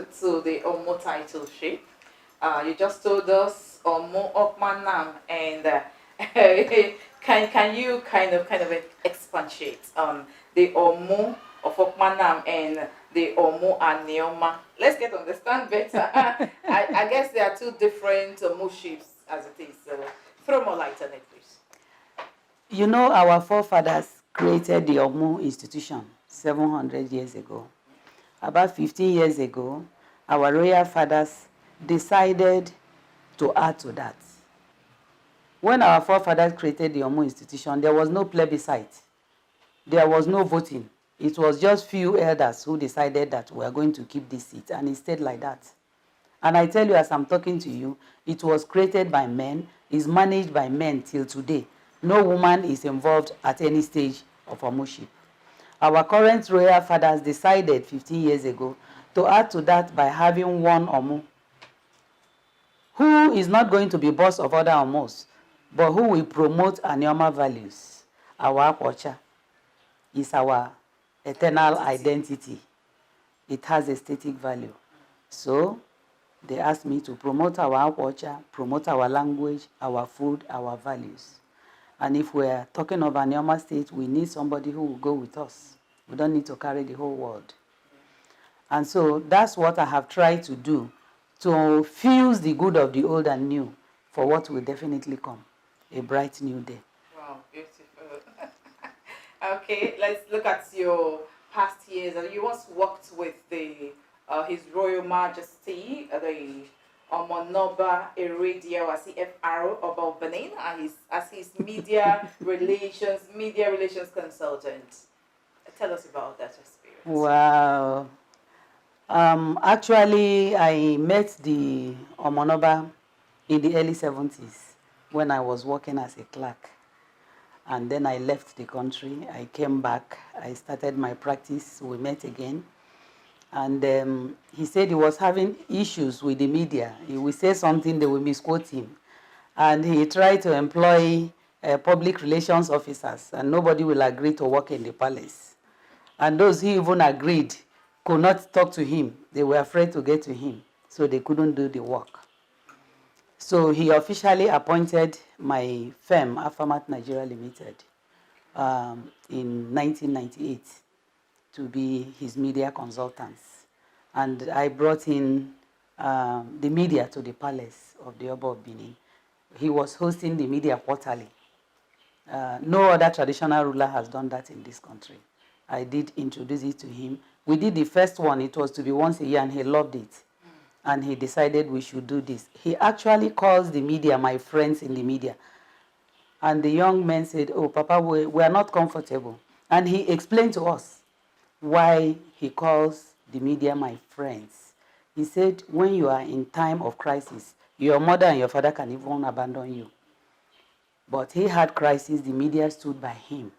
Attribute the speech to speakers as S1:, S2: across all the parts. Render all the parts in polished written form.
S1: to the Omo title shape. You just told us Omo Okmanam, and can you kind of expatiate on the Omo of Okmanam and the Omo Aneoma? Let's get to understand better. I guess there are two different Omo shapes as it is. So throw more light on it, please.
S2: You know, our forefathers created the Omu institution 700 years ago. About 15 years ago, our royal fathers decided to add to that. When our forefathers created the Omu institution, there was no plebiscite. There was no voting. It was just few elders who decided that we are going to keep this seat, and it stayed like that. And I tell you, as I'm talking to you, it was created by men, is managed by men till today. No woman is involved at any stage of Omuship. Our current royal fathers decided 15 years ago to add to that by having one Omu, who is not going to be boss of other Omus, but who will promote Anioma values. Our Akwacha is our eternal identity. It has aesthetic value. So they asked me to promote our culture, promote our language, our food, our values. And if we're talking of Anioma State, we need somebody who will go with us. We don't need to carry the whole world. And so that's what I have tried to do, to fuse the good of the old and new for what will definitely come, a bright new day.
S1: Wow, beautiful. Okay, let's look at your past years. You once worked with His Royal Majesty, the Omonoba Iridia or CFR of Benin, as his media relations consultant. Tell us about that experience.
S2: Wow. Actually, I met the Omonoba in the early 70s when I was working as a clerk. And then I left the country. I came back. I started my practice. We met again. And he said he was having issues with the media. He would say something, they would misquote him. And he tried to employ public relations officers, and nobody will agree to work in the palace. And those who even agreed could not talk to him. They were afraid to get to him, so they couldn't do the work. So he officially appointed my firm, Aftermath Nigeria Limited, in 1998 to be his media consultants. And I brought in the media to the palace of the Oba of Benin. He was hosting the media quarterly. No other traditional ruler has done that in this country. I did introduce it to him. We did the first one. It was to be once a year, and he loved it. And he decided we should do this. He actually calls the media my friends in the media. And the young men said, oh, Papa, we are not comfortable. And he explained to us why he calls the media my friends. He said, when you are in time of crisis, your mother and your father can even abandon you. But he had crisis, the media stood by him.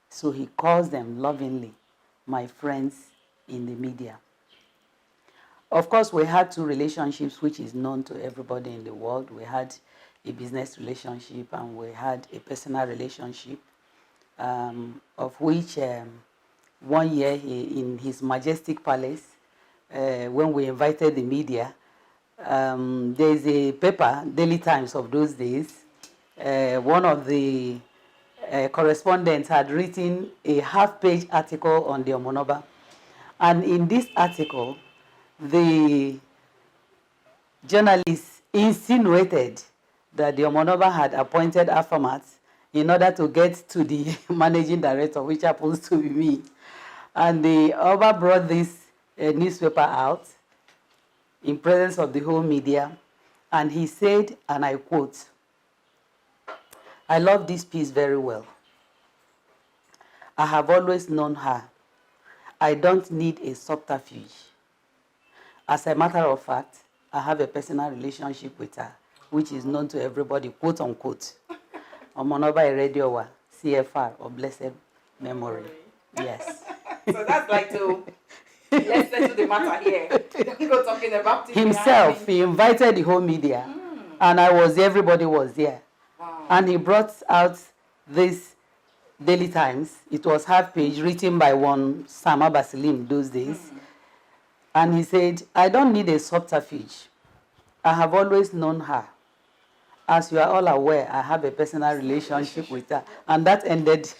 S2: So he calls them lovingly my friends in the media. Of course, we had two relationships which is known to everybody in the world. We had a business relationship and we had a personal relationship, of which 1 year in His Majestic Palace, when we invited the media, there's a paper, Daily Times of those days. One of the correspondents had written a half-page article on the Omonoba. And in this article, the journalist insinuated that the Omonoba had appointed Aftermath in order to get to the managing director, which happens to be me. And the Oba brought this newspaper out in presence of the whole media, and he said, and I quote, I love this piece very well. I have always known her. I don't need a subterfuge. As a matter of fact, I have a personal relationship with her, which is known to everybody, quote unquote. Omonoba Irediowa, CFR, of blessed memory. Yes.
S1: So that's like let's settle the matter here. Don't go talking about it
S2: Himself, he invited the whole media, and everybody was there.
S1: Wow.
S2: And he brought out this Daily Times. It was half page, written by one Sama Basilim those days. And he said, I don't need a subterfuge. I have always known her. As you are all aware, I have a personal relationship with her. And that ended.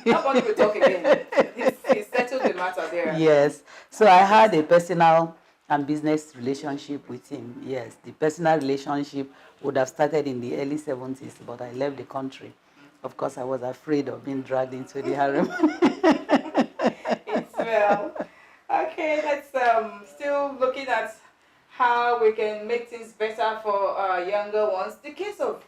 S1: Nobody will talk again. He settled the matter there.
S2: Yes. So I had a personal and business relationship with him. Yes. The personal relationship would have started in the early 70s, but I left the country. Of course, I was afraid of being dragged into the harem.
S1: It's well. Okay, let's still looking at how we can make things better for younger ones. The case of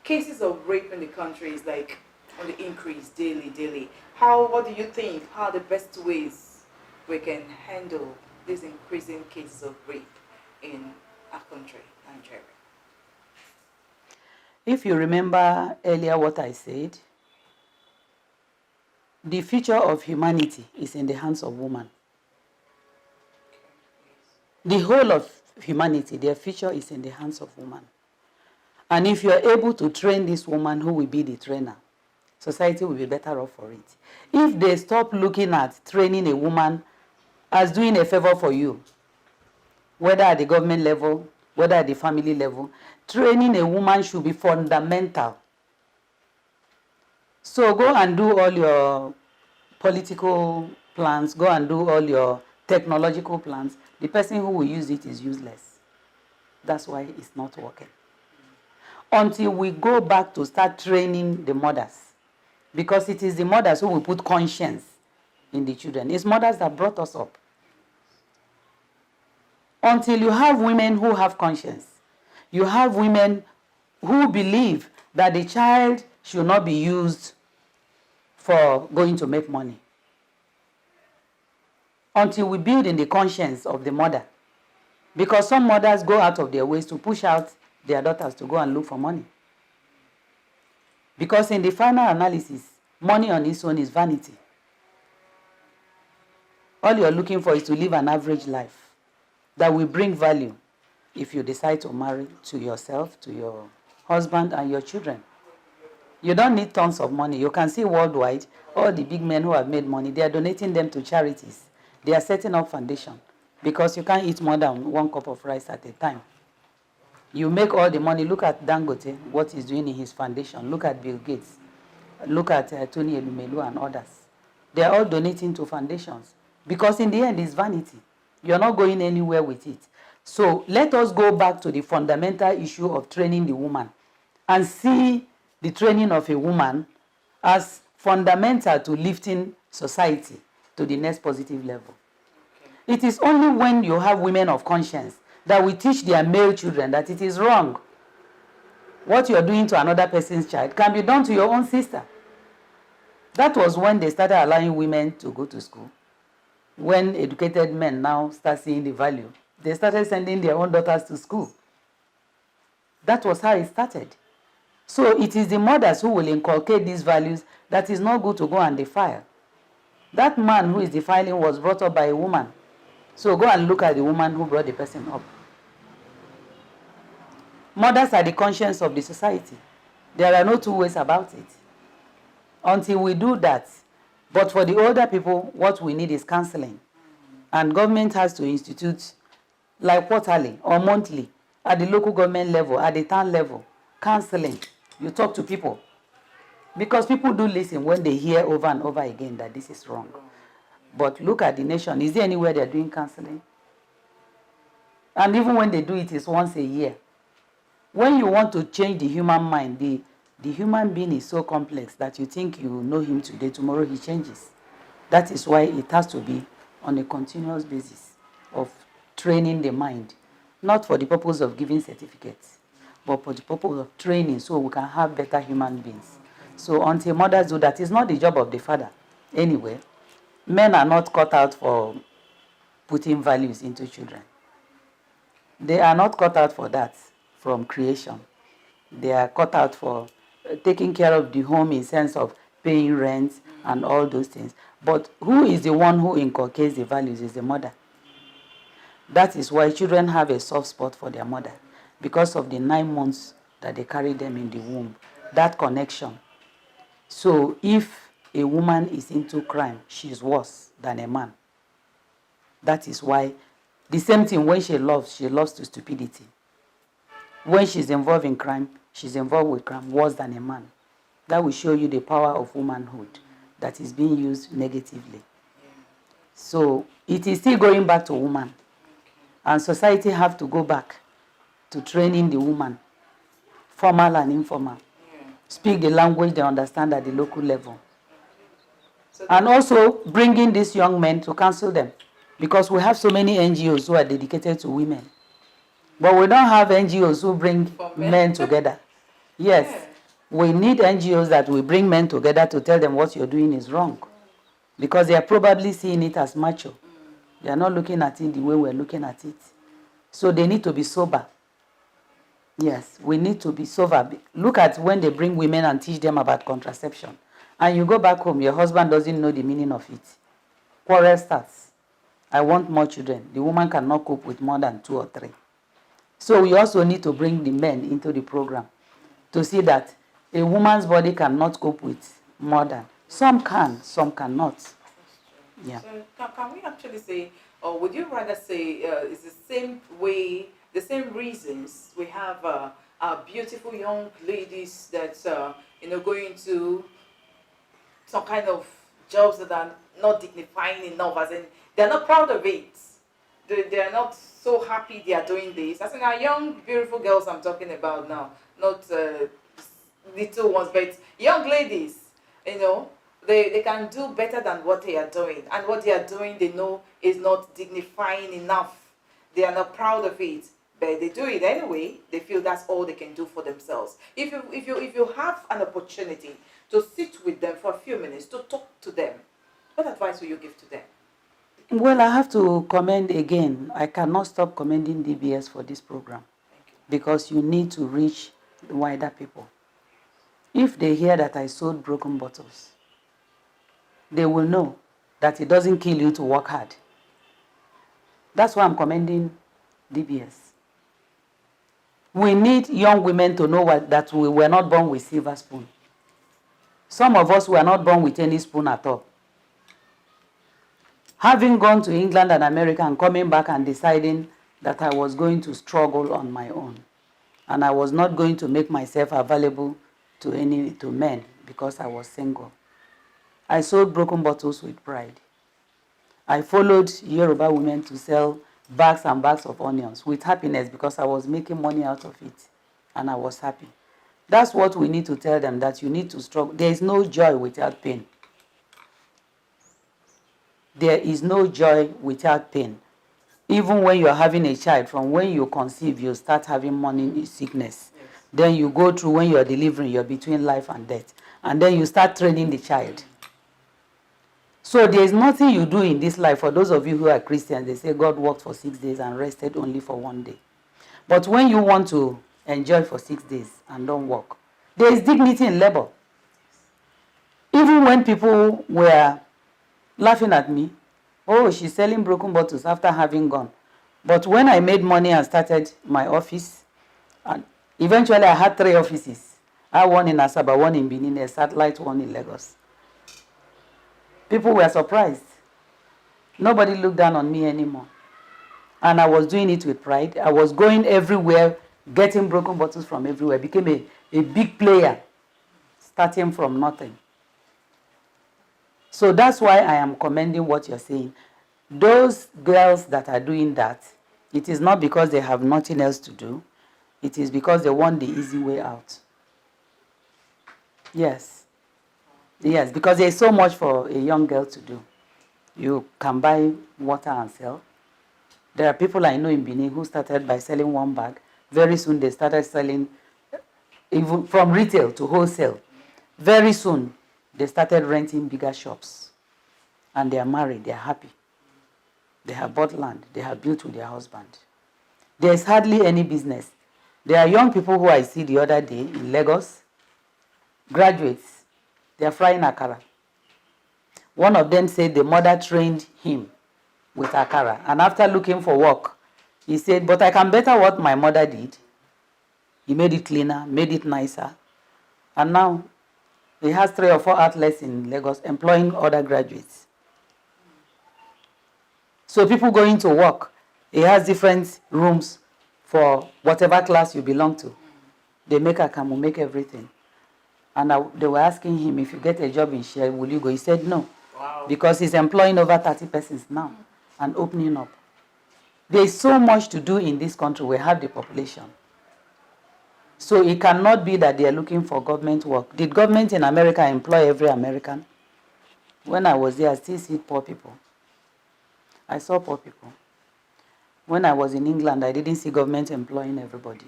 S1: cases of rape in the country is like on the increase daily. What do you think? How are the best ways we can handle these increasing cases of rape in our country, Nigeria?
S2: If you remember earlier what I said, the future of humanity is in the hands of women. The whole of humanity, their future is in the hands of women. And if you are able to train this woman who will be the trainer, society will be better off for it. If they stop looking at training a woman as doing a favor for you, whether at the government level, whether at the family level, training a woman should be fundamental. So go and do all your political plans, go and do all your technological plans. The person who will use it is useless. That's why it's not working. Until we go back to start training the mothers, because it is the mothers who will put conscience in the children. It's mothers that brought us up. Until you have women who have conscience, you have women who believe that the child should not be used for going to make money. Until we build in the conscience of the mother. Because some mothers go out of their ways to push out their daughters to go and look for money. Because in the final analysis, money on its own is vanity. All you're looking for is to live an average life that will bring value if you decide to marry to yourself, to your husband, and your children. You don't need tons of money. You can see worldwide, all the big men who have made money, they are donating them to charities. They are setting up foundation because you can't eat more than 1 cup of rice at a time. You make all the money. Look at Dangote, what he's doing in his foundation. Look at Bill Gates. Look at Tony Elumelu and others. They are all donating to foundations because in the end, it's vanity. You're not going anywhere with it. So let us go back to the fundamental issue of training the woman and see the training of a woman as fundamental to lifting society to the next positive level. Okay. It is only when you have women of conscience that will teach their male children that it is wrong. What you are doing to another person's child can be done to your own sister. That was when they started allowing women to go to school. When educated men now start seeing the value, they started sending their own daughters to school. That was how it started. So it is the mothers who will inculcate these values that is not good to go and defile. That man who is defiling was brought up by a woman. So go and look at the woman who brought the person up. Mothers are the conscience of the society. There are no two ways about it. Until we do that, but for the older people, what we need is counseling. And government has to institute, like quarterly or monthly, at the local government level, at the town level, counseling. You talk to people. Because people do listen when they hear over and over again that this is wrong. But look at the nation. Is there anywhere they're doing counseling? And even when they do it, it's once a year. When you want to change the human mind, the human being is so complex that you think you know him today, tomorrow he changes. That is why it has to be on a continuous basis of training the mind. Not for the purpose of giving certificates, but for the purpose of training so we can have better human beings. So until mothers do that, it's not the job of the father. Anyway, men are not cut out for putting values into children. They are not cut out for that from creation. They are cut out for taking care of the home in sense of paying rent and all those things. But who is the one who inculcates the values is the mother. That is why children have a soft spot for their mother because of the 9 months that they carry them in the womb. That connection. So if a woman is into crime, she's worse than a man. That is why the same thing when she loves to stupidity. When she's involved in crime, she's involved with crime worse than a man. That will show you the power of womanhood that is being used negatively. So it is still going back to woman. And society have to go back to training the woman, formal and informal. Speak the language they understand at the local level.
S1: So
S2: And also bringing these young men to counsel them. Because we have so many NGOs who are dedicated to women. But we don't have NGOs who bring
S1: For
S2: men together. Yes.
S1: Yeah.
S2: We need NGOs that will bring men together to tell them what you're doing is wrong. Because they are probably seeing it as macho. They are not looking at it the way we're looking at it. So they need to be sober. Yes, we need to be sober. Look at when they bring women and teach them about contraception. And you go back home, your husband doesn't know the meaning of it. Quarrel starts. I want more children. The woman cannot cope with more than 2 or 3. So we also need to bring the men into the program to see that a woman's body cannot cope with more than. Some can, some cannot. Yeah.
S1: So can we actually say, or would you rather say, it's the same way, the same reasons we have beautiful young ladies that going into some kind of jobs that are not dignifying enough, as in they're not proud of it. They're not so happy they are doing this. As in our young, beautiful girls I'm talking about now, not little ones, but young ladies, they can do better than what they are doing. And what they are doing, they know is not dignifying enough. They are not proud of it, but they do it anyway. They feel that's all they can do for themselves. If you have an opportunity to sit with them for a few minutes, to talk to them, what advice will you give to them?
S2: Well, I have to commend again. I cannot stop commending DBS for this program because you need to reach wider people. If they hear that I sold broken bottles, they will know that it doesn't kill you to work hard. That's why I'm commending DBS. We need young women to know that we were not born with silver spoon. Some of us were not born with any spoon at all. Having gone to England and America and coming back and deciding that I was going to struggle on my own, and I was not going to make myself available to men because I was single. I sold broken bottles with pride. I followed Yoruba women to sell bags and bags of onions with happiness because I was making money out of it and I was happy. That's what we need to tell them, that you need to struggle. There is no joy without pain. There is no joy without pain. Even when you're having a child, from when you conceive, you start having morning sickness. Yes. Then you go through when you're delivering, you're between life and death. And then you start training the child. So there's nothing you do in this life. For those of you who are Christians, they say God worked for 6 days and rested only for 1 day. But when you want to enjoy for 6 days and don't work, there is dignity in labor. Even when people were laughing at me, oh, she's selling broken bottles after having gone. But when I made money and started my office, and eventually I had 3 offices. I had one in Asaba, one in Benin, a satellite one in Lagos. People were surprised. Nobody looked down on me anymore. And I was doing it with pride. I was going everywhere, getting broken bottles from everywhere. Became a big player, starting from nothing. So that's why I am commending what you're saying. Those girls that are doing that, it is not because they have nothing else to do. It is because they want the easy way out. Yes. Yes, because there is so much for a young girl to do. You can buy water and sell. There are people I know in Benin who started by selling 1 bag. Very soon they started selling, even from retail to wholesale. Very soon they started renting bigger shops. And they are married, they are happy. They have bought land, they have built with their husband. There is hardly any business. There are young people who I see the other day in Lagos, graduates, they are frying akara. One of them said the mother trained him with akara. And after looking for work, he said, but I can better what my mother did. He made it cleaner, made it nicer. And now he has 3 or 4 outlets in Lagos employing other graduates. So people going to work, he has different rooms for whatever class you belong to. They make Akamu, make everything. And they were asking him, if you get a job in Shell, will you go? He said no.
S1: Wow.
S2: Because he's employing over 30 persons now and opening up. There is so much to do in this country. We have the population. So it cannot be that they are looking for government work. Did government in America employ every American? When I was there, I still see poor people. I saw poor people. When I was in England, I didn't see government employing everybody.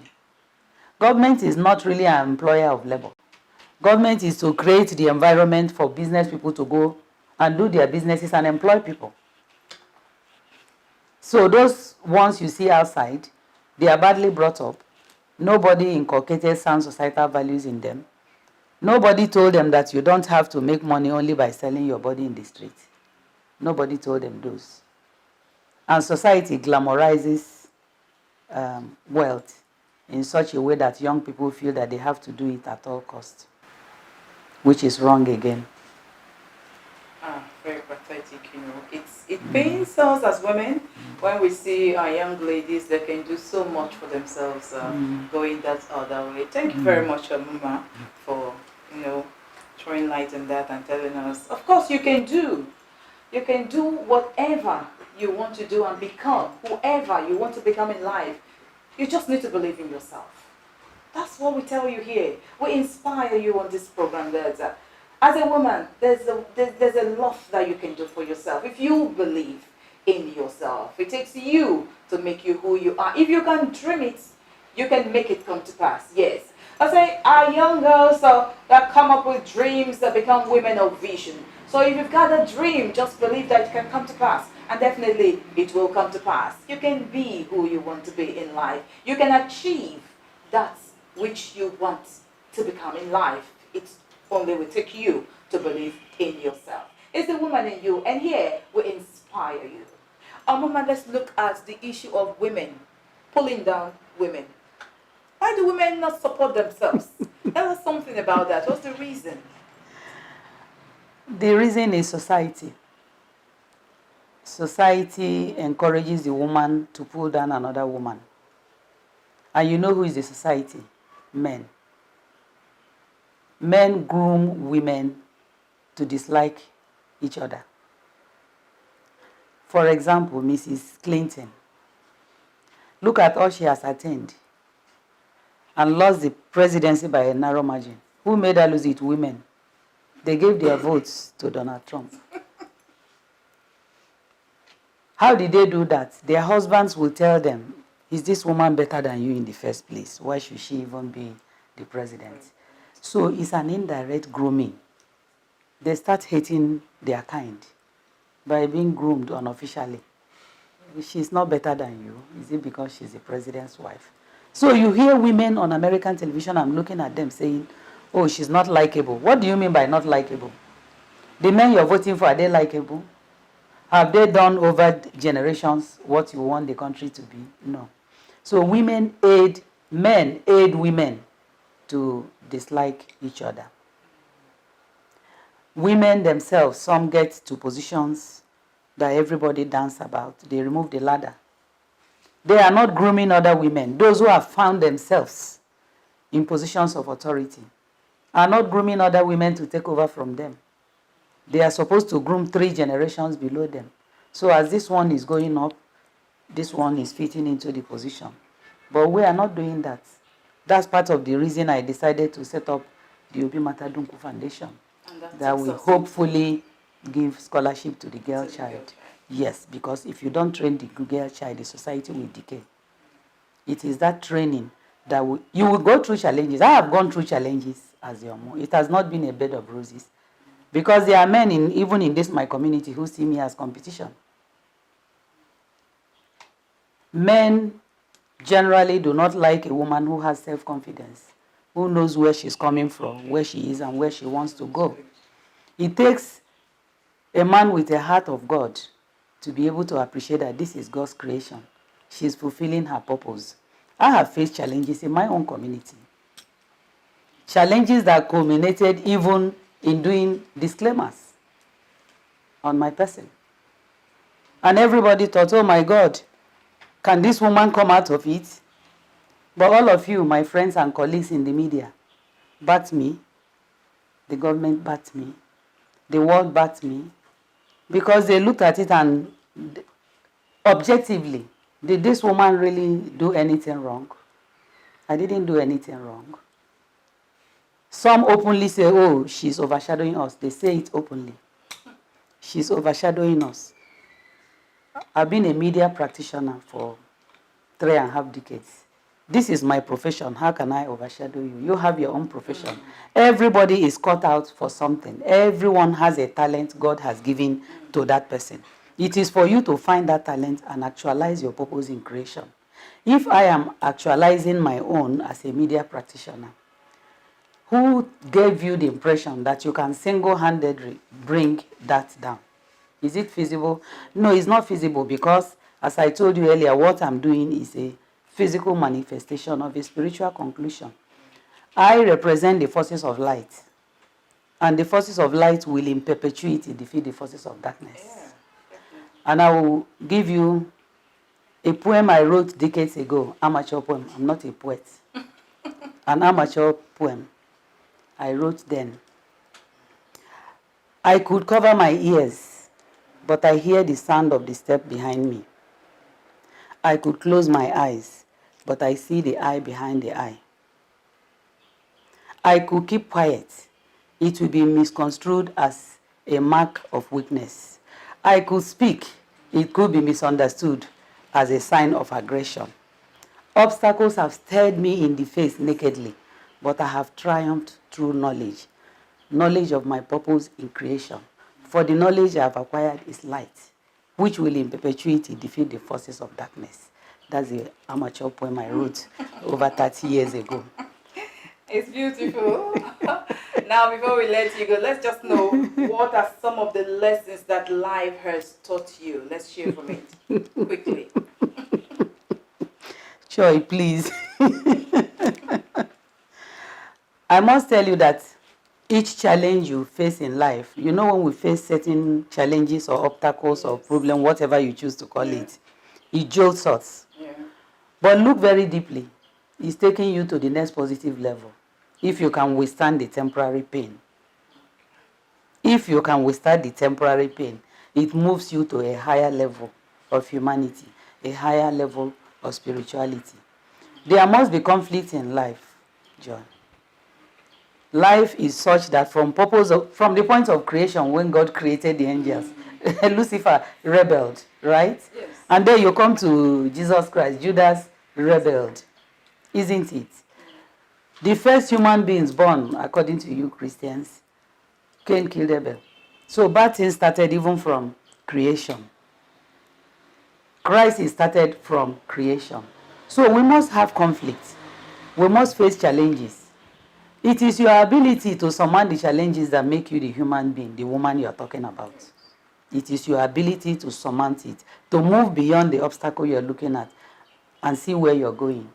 S2: Government is not really an employer of labor. Government is to create the environment for business people to go and do their businesses and employ people. So those ones you see outside, they are badly brought up. Nobody inculcated sound societal values in them. Nobody told them that you don't have to make money only by selling your body in the street. Nobody told them those. And society glamorizes wealth in such a way that young people feel that they have to do it at all costs, which is wrong again.
S1: Very pathetic, you know. It pains us as women when we see our young ladies that can do so much for themselves, going that other way. Thank you very much, Mama, for, you know, throwing light on that and telling us, of course, you can do whatever you want to do and become whoever you want to become in life. You just need to believe in yourself. That's what we tell you here. We inspire you on this program. That as a woman, there's a lot that you can do for yourself. If you believe in yourself, it takes you to make you who you are. If you can dream it, you can make it come to pass. Yes. I say our young girls that come up with dreams that become women of vision. So if you've got a dream, just believe that it can come to pass. And definitely it will come to pass. You can be who you want to be in life. You can achieve that which you want to become in life. It only will take you to believe in yourself. It's the woman in you, and here we inspire you. Mama, let's look at the issue of women pulling down women. Why do women not support themselves? Tell us something about that. What's the reason?
S2: The reason is society. Society encourages the woman to pull down another woman. And you know who is the society? Men. Men groom women to dislike each other. For example, Mrs. Clinton. Look at all she has attained and lost the presidency by a narrow margin. Who made her lose it? Women. They gave their votes to Donald Trump. How did they do that? Their husbands will tell them, is this woman better than you in the first place? Why should she even be the president? So it's an indirect grooming. They start hating their kind by being groomed unofficially. She's not better than you. Is it because she's the president's wife? So you hear women on American television, I'm looking at them saying, oh, she's not likable. What do you mean by not likable? The men you're voting for, are they likable? Have they done over generations what you want the country to be? No. So men aid women to dislike each other. Women themselves, some get to positions that everybody dance about. They remove the ladder. They are not grooming other women. Those who have found themselves in positions of authority are not grooming other women to take over from them. They are supposed to groom 3 generations below them. So as this one is going up, this one is fitting into the position. But we are not doing that. That's part of the reason I decided to set up the Obi Matadunku Foundation. That will hopefully give scholarship to the girl child. Yes, because if you don't train the girl child, the society will decay. It is that training that you will go through challenges. I have gone through challenges as your mom. It has not been a bed of roses. Because there are men, even in this my community, who see me as competition. Men generally do not like a woman who has self-confidence, who knows where she's coming from, where she is, and where she wants to go. It takes a man with a heart of God to be able to appreciate that this is God's creation. She's fulfilling her purpose. I have faced challenges in my own community. Challenges that culminated even in doing disclaimers on my person. And everybody thought, oh my God, can this woman come out of it? But all of you, my friends and colleagues in the media, backed me. The government backed me. The world backed me. Because they looked at it and objectively, did this woman really do anything wrong? I didn't do anything wrong. Some openly say, oh, she's overshadowing us. They say it openly. She's overshadowing us. I've been a media practitioner for 3.5 decades. This is my profession. How can I overshadow you? You have your own profession. Everybody is cut out for something. Everyone has a talent God has given to that person. It is for you to find that talent and actualize your purpose in creation. If I am actualizing my own as a media practitioner, who gave you the impression that you can single-handedly bring that down? Is it feasible? No, it's not feasible because, as I told you earlier, what I'm doing is a physical manifestation of a spiritual conclusion. I represent the forces of light, and the forces of light will in perpetuity defeat the forces of darkness. Yeah. And I will give you a poem I wrote decades ago, amateur poem. I'm not a poet. An amateur poem I wrote then. I could cover my ears, but I hear the sound of the step behind me. I could close my eyes, but I see the eye behind the eye. I could keep quiet. It will be misconstrued as a mark of weakness. I could speak. It could be misunderstood as a sign of aggression. Obstacles have stared me in the face nakedly, but I have triumphed through knowledge. Knowledge of my purpose in creation. For the knowledge I have acquired is light, which will in perpetuity defeat the forces of darkness. That's the amateur poem I wrote over 30 years ago.
S1: It's beautiful. Now, before we let you go, let's just know what are some of the lessons that life has taught you. Let's share from it quickly.
S2: Joy, please. I must tell you that each challenge you face in life, you know, when we face certain challenges or obstacles or problems, whatever you choose to call it jolts us. Yeah. But look very deeply. It's taking you to the next positive level. If you can withstand the temporary pain. If you can withstand the temporary pain, it moves you to a higher level of humanity, a higher level of spirituality. There must be conflict in life, John. Life is such that from the point of creation, when God created the angels, Lucifer rebelled, right? Yes. And then you come to Jesus Christ, Judas rebelled, isn't it? The first human beings born, according to you Christians, Cain killed Abel. So bad things started even from creation. Christ is started from creation. So we must have conflict. We must face challenges. It is your ability to surmount the challenges that make you the human being, the woman you are talking about. It is your ability to surmount it, to move beyond the obstacle you are looking at and see where you're going.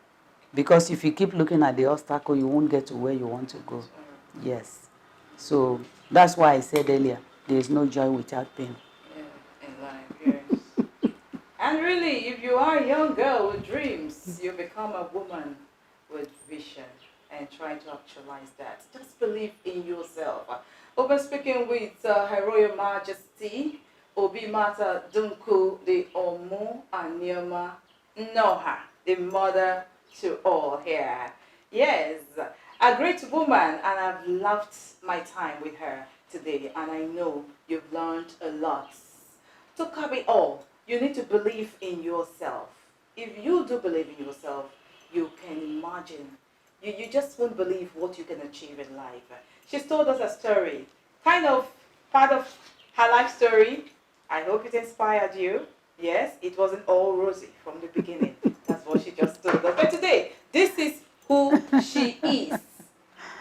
S2: Because if you keep looking at the obstacle, you won't get to where you want to go. Yes. So that's why I said earlier, there is no joy without pain.
S1: Yeah, in life, yes. And really, if you are a young girl with dreams, you become a woman with vision and try to actualize that. Just believe in yourself. We've been speaking with Her Royal Majesty, Obi Mata Dunku, the Omu Anioma Noha, the mother to all here. Yes, a great woman, and I've loved my time with her today, and I know you've learned a lot. To cover it all, you need to believe in yourself. If you do believe in yourself, you can imagine. You just won't believe what you can achieve in life. She's told us a story, kind of part of her life story. I hope it inspired you. Yes, it wasn't all rosy from the beginning. That's what she just told us. But today, this is who she is.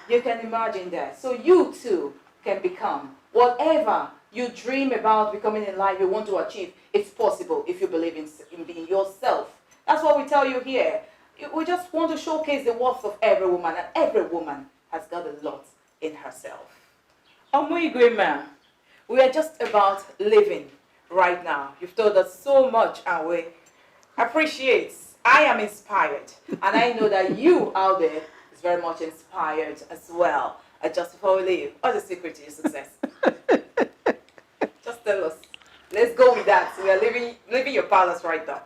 S1: You can imagine that. So you too can become whatever you dream about becoming in life, you want to achieve. It's possible if you believe in yourself. That's what we tell you here. We just want to showcase the worth of every woman, and every woman has got a lot in herself. Omuigwema, we are just about living, right now. You've told us so much, and we appreciate. I am inspired, and I know that you out there is very much inspired as well. Just before we leave, what's the secret to your success? Just tell us. Let's go with that. We are leaving your palace right now.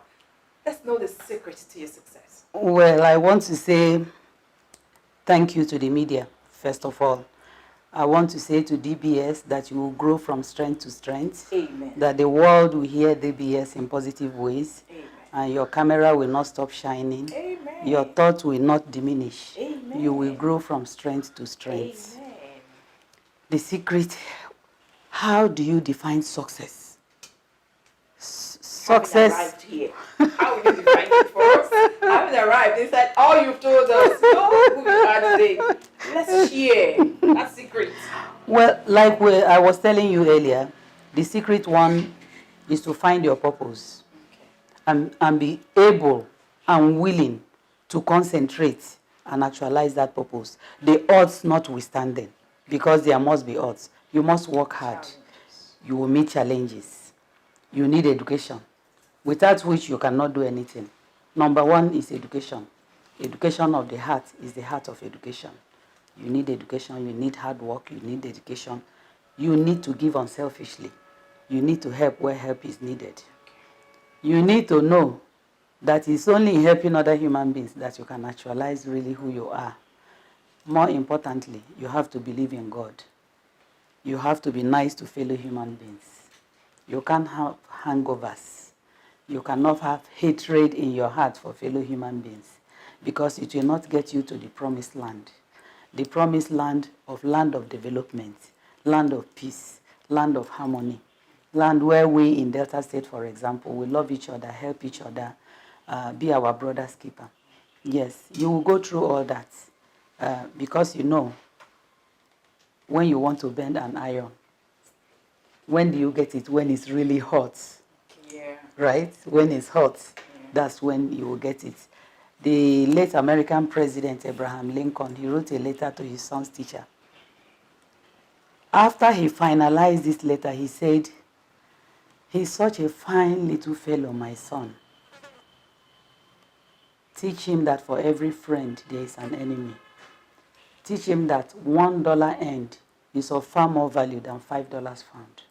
S1: Let's know the secret to your success.
S2: Well, I want to say thank you to the media, first of all. I want to say to DBS that you will grow from strength to strength.
S1: Amen.
S2: That the world will hear DBS in positive ways.
S1: Amen.
S2: And your camera will not stop shining.
S1: Amen.
S2: Your thought will not diminish.
S1: Amen.
S2: You will grow from strength to strength.
S1: Amen.
S2: The secret, how do you define success? Success.
S1: Arrived here. How will you define it for us? I haven't arrived. They said, all you've told us. No, who you are today. Let's share that secret.
S2: Well, like I was telling you earlier, the secret one is to find your purpose,
S1: Okay.
S2: and be able and willing to concentrate and actualize that purpose. The odds notwithstanding, because there must be odds. You must work hard.
S1: Challenges.
S2: You will meet challenges. You need education, without which you cannot do anything. Number one is education. Education of the heart is the heart of education. You need education, you need hard work, you need dedication. You need to give unselfishly. You need to help where help is needed. You need to know that it's only in helping other human beings that you can actualize really who you are. More importantly, you have to believe in God. You have to be nice to fellow human beings. You can't have hangovers. You cannot have hatred in your heart for fellow human beings, because it will not get you to the promised land. The promised land of development, land of peace, land of harmony, land where we in Delta State, for example, we love each other, help each other, be our brother's keeper. Yes, you will go through all that because you know when you want to bend an iron, when do you get it? When it's really hot.
S1: Yeah.
S2: Right? When it's hot, that's when you will get it. The late American president, Abraham Lincoln, he wrote a letter to his son's teacher. After he finalized this letter, he said, "He's such a fine little fellow, my son. Teach him that for every friend there is an enemy. Teach him that $1 earned is of far more value than $5 found."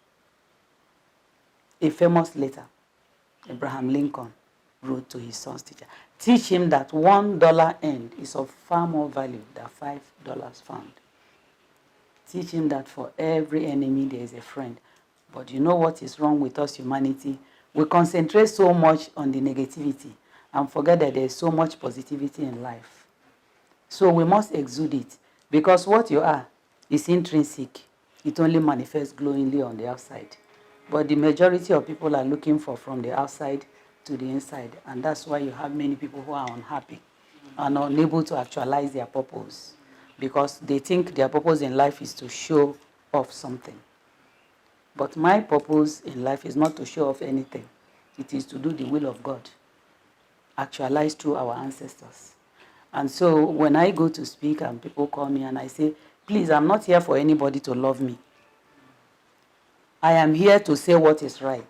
S2: A famous letter Abraham Lincoln wrote to his son's teacher. Teach him that $1 earned is of far more value than $5 found. Teach him that for every enemy there is a friend. But you know what is wrong with us, humanity? We concentrate so much on the negativity and forget that there is so much positivity in life. So we must exude it, because what you are is intrinsic. It only manifests glowingly on the outside. But the majority of people are looking for from the outside to the inside, and that's why you have many people who are unhappy and unable to actualize their purpose, because they think their purpose in life is to show off something. But my purpose in life is not to show off anything. It is to do the will of God, actualized through our ancestors. And so when I go to speak and people call me and I say, please, I'm not here for anybody to love me. I am here to say what is right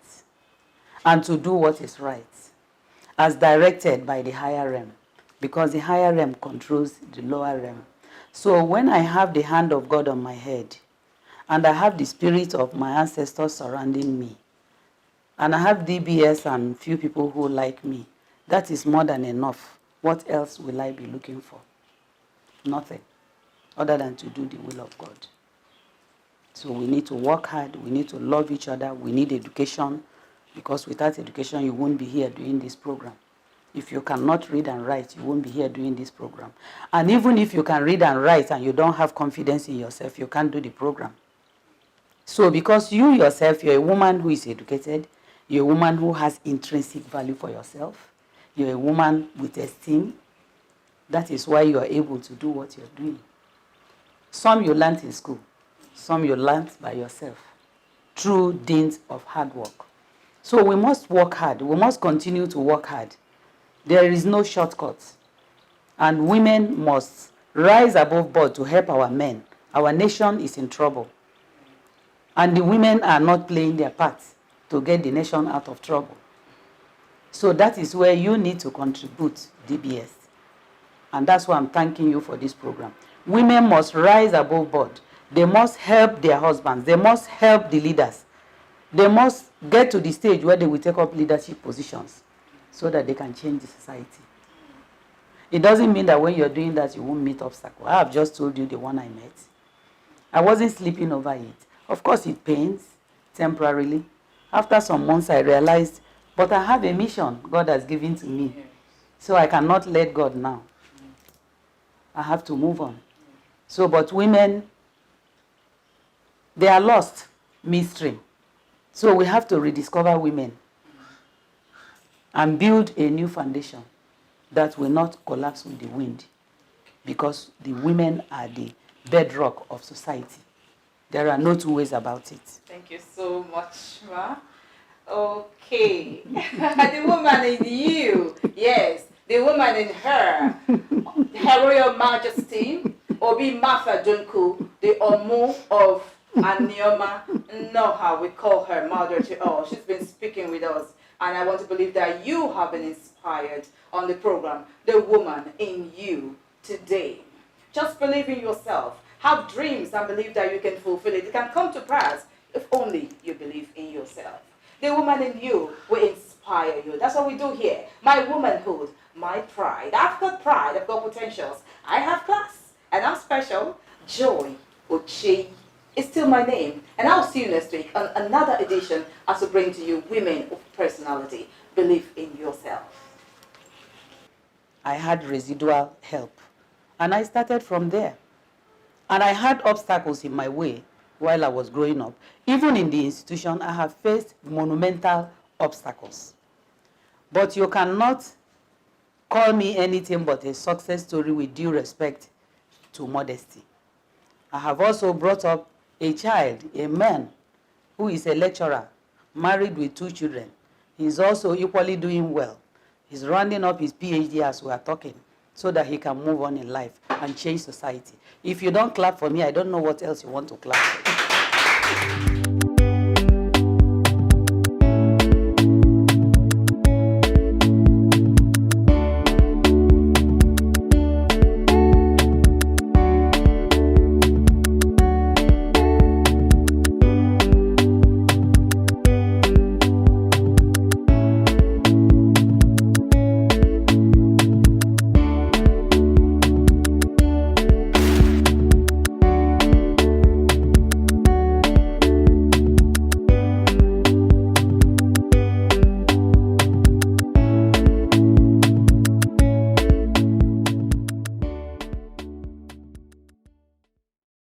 S2: and to do what is right, as directed by the higher realm, because the higher realm controls the lower realm. So when I have the hand of God on my head, and I have the spirit of my ancestors surrounding me, and I have DBS and few people who like me, that is more than enough. What else will I be looking for? Nothing, other than to do the will of God. So we need to work hard, we need to love each other, we need education, because without education you won't be here doing this program. If you cannot read and write, you won't be here doing this program. And even if you can read and write and you don't have confidence in yourself, you can't do the program. So because you yourself, you're a woman who is educated, you're a woman who has intrinsic value for yourself, you're a woman with esteem, that is why you are able to do what you're doing. Some you learned in school, some you learned by yourself, through dint of hard work. So we must work hard. We must continue to work hard. There is no shortcut. And women must rise above board to help our men. Our nation is in trouble. And the women are not playing their part to get the nation out of trouble. So that is where you need to contribute, DBS. And that's why I'm thanking you for this program. Women must rise above board. They must help their husbands. They must help the leaders. They must get to the stage where they will take up leadership positions so that they can change the society. It doesn't mean that when you're doing that, you won't meet obstacles. I have just told you the one I met. I wasn't sleeping over it. Of course, it pains temporarily. After some months, I realized, but I have a mission God has given to me. So I cannot let God now. I have to move on. So, but women, they are lost midstream. So we have to rediscover women and build a new foundation that will not collapse with the wind, because the women are the bedrock of society. There are no two ways about it.
S1: Thank you so much, Ma. Okay. The woman in you, yes, the woman in her, Her Royal Majesty, Obi Martha Dunku, the Omu of Anioma, know how we call her Mother to all. She's been speaking with us, and I want to believe that you have been inspired on the program, The Woman in You, today. Just believe in yourself. Have dreams and believe that you can fulfill it. It can come to pass if only you believe in yourself. The woman in you will inspire you. That's what we do here. My womanhood, my pride. I've got pride, I've got potentials. I have class, and I'm special. Joy Ochi is still my name. And I'll see you next week on another edition as we bring to you Women of Personality. Believe in yourself.
S2: I had residual help, and I started from there. And I had obstacles in my way while I was growing up. Even in the institution, I have faced monumental obstacles. But you cannot call me anything but a success story with due respect to modesty. I have also brought up a child, a man, who is a lecturer, married with 2 children. He's also equally doing well. He's rounding up his PhD as we are talking, so that he can move on in life and change society. If you don't clap for me, I don't know what else you want to clap for.